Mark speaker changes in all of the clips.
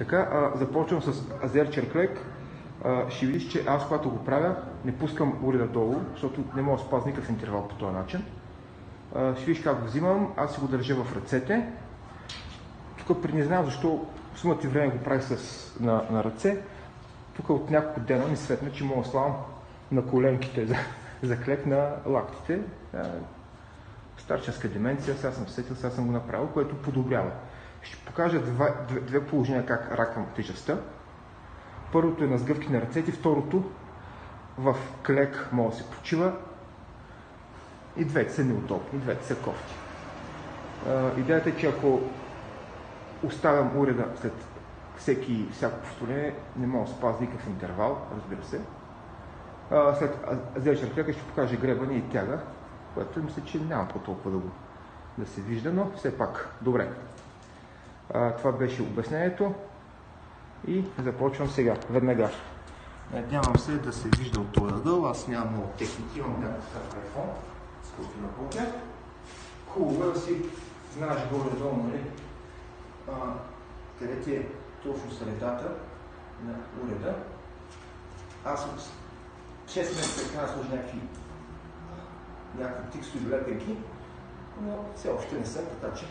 Speaker 1: Така, започвам с азер черклек. Ще видиш, че аз, когато го правя, не пускам уреда долу, защото не мога да спазя никакъв интервал по този начин. Ще видиш как го взимам, аз си го държа в ръцете. Тук не знам защо сумата и време го правих на ръце. Тук от няколко дена ми светна, че мога да слагам на коленките за клек на лактите. Старческа деменция, сега съм сетил, сега съм го направил, което подобрява. Ще покажа две положения как раквам тежестта. Първото е на сгъвки на ръцете, второто в клек може да се почива. И двете са неудобни, и двете са кофти. Идеята е, че ако оставям уреда след всяко повторение, не мога да спазя никакъв интервал, разбира се. След азер черклека ще покажа гребане и тяга, което мисля, че няма по-толкова да се вижда, но все пак добре. Това беше обяснението и започвам сега, веднага. Надявам се да се вижда от този ъгъл, аз нямам много техники, имам някакъв iPhone, с който работя. Хубаво е да си знаеш горе-долу, нали, къде ти е точно средата на уреда. Аз от 6 месеца трябва да сложа някакви текстови лепенки, но все още не са, така че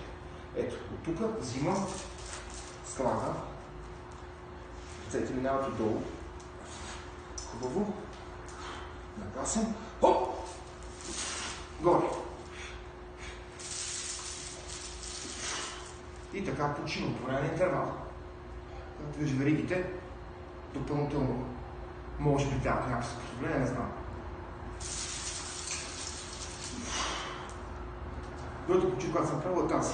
Speaker 1: ето, от тук взимам, слагам, ръцете минават отдолу, хубаво, нагласен, хоп, горе. И така почивам по време на интервал. Както виж веригите, допълнително може би дават някакво способление, не знам. Другата почивка, която съм правил, е тази.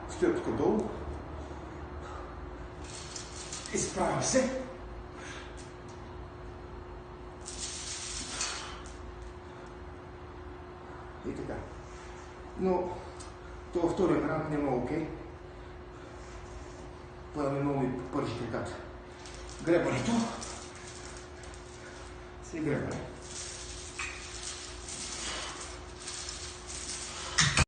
Speaker 1: Стоя тук долу. Изправям се. И така. Но това втория вариант не е много окей. Поеме много ми пържи краката. Гребането. Си гребане.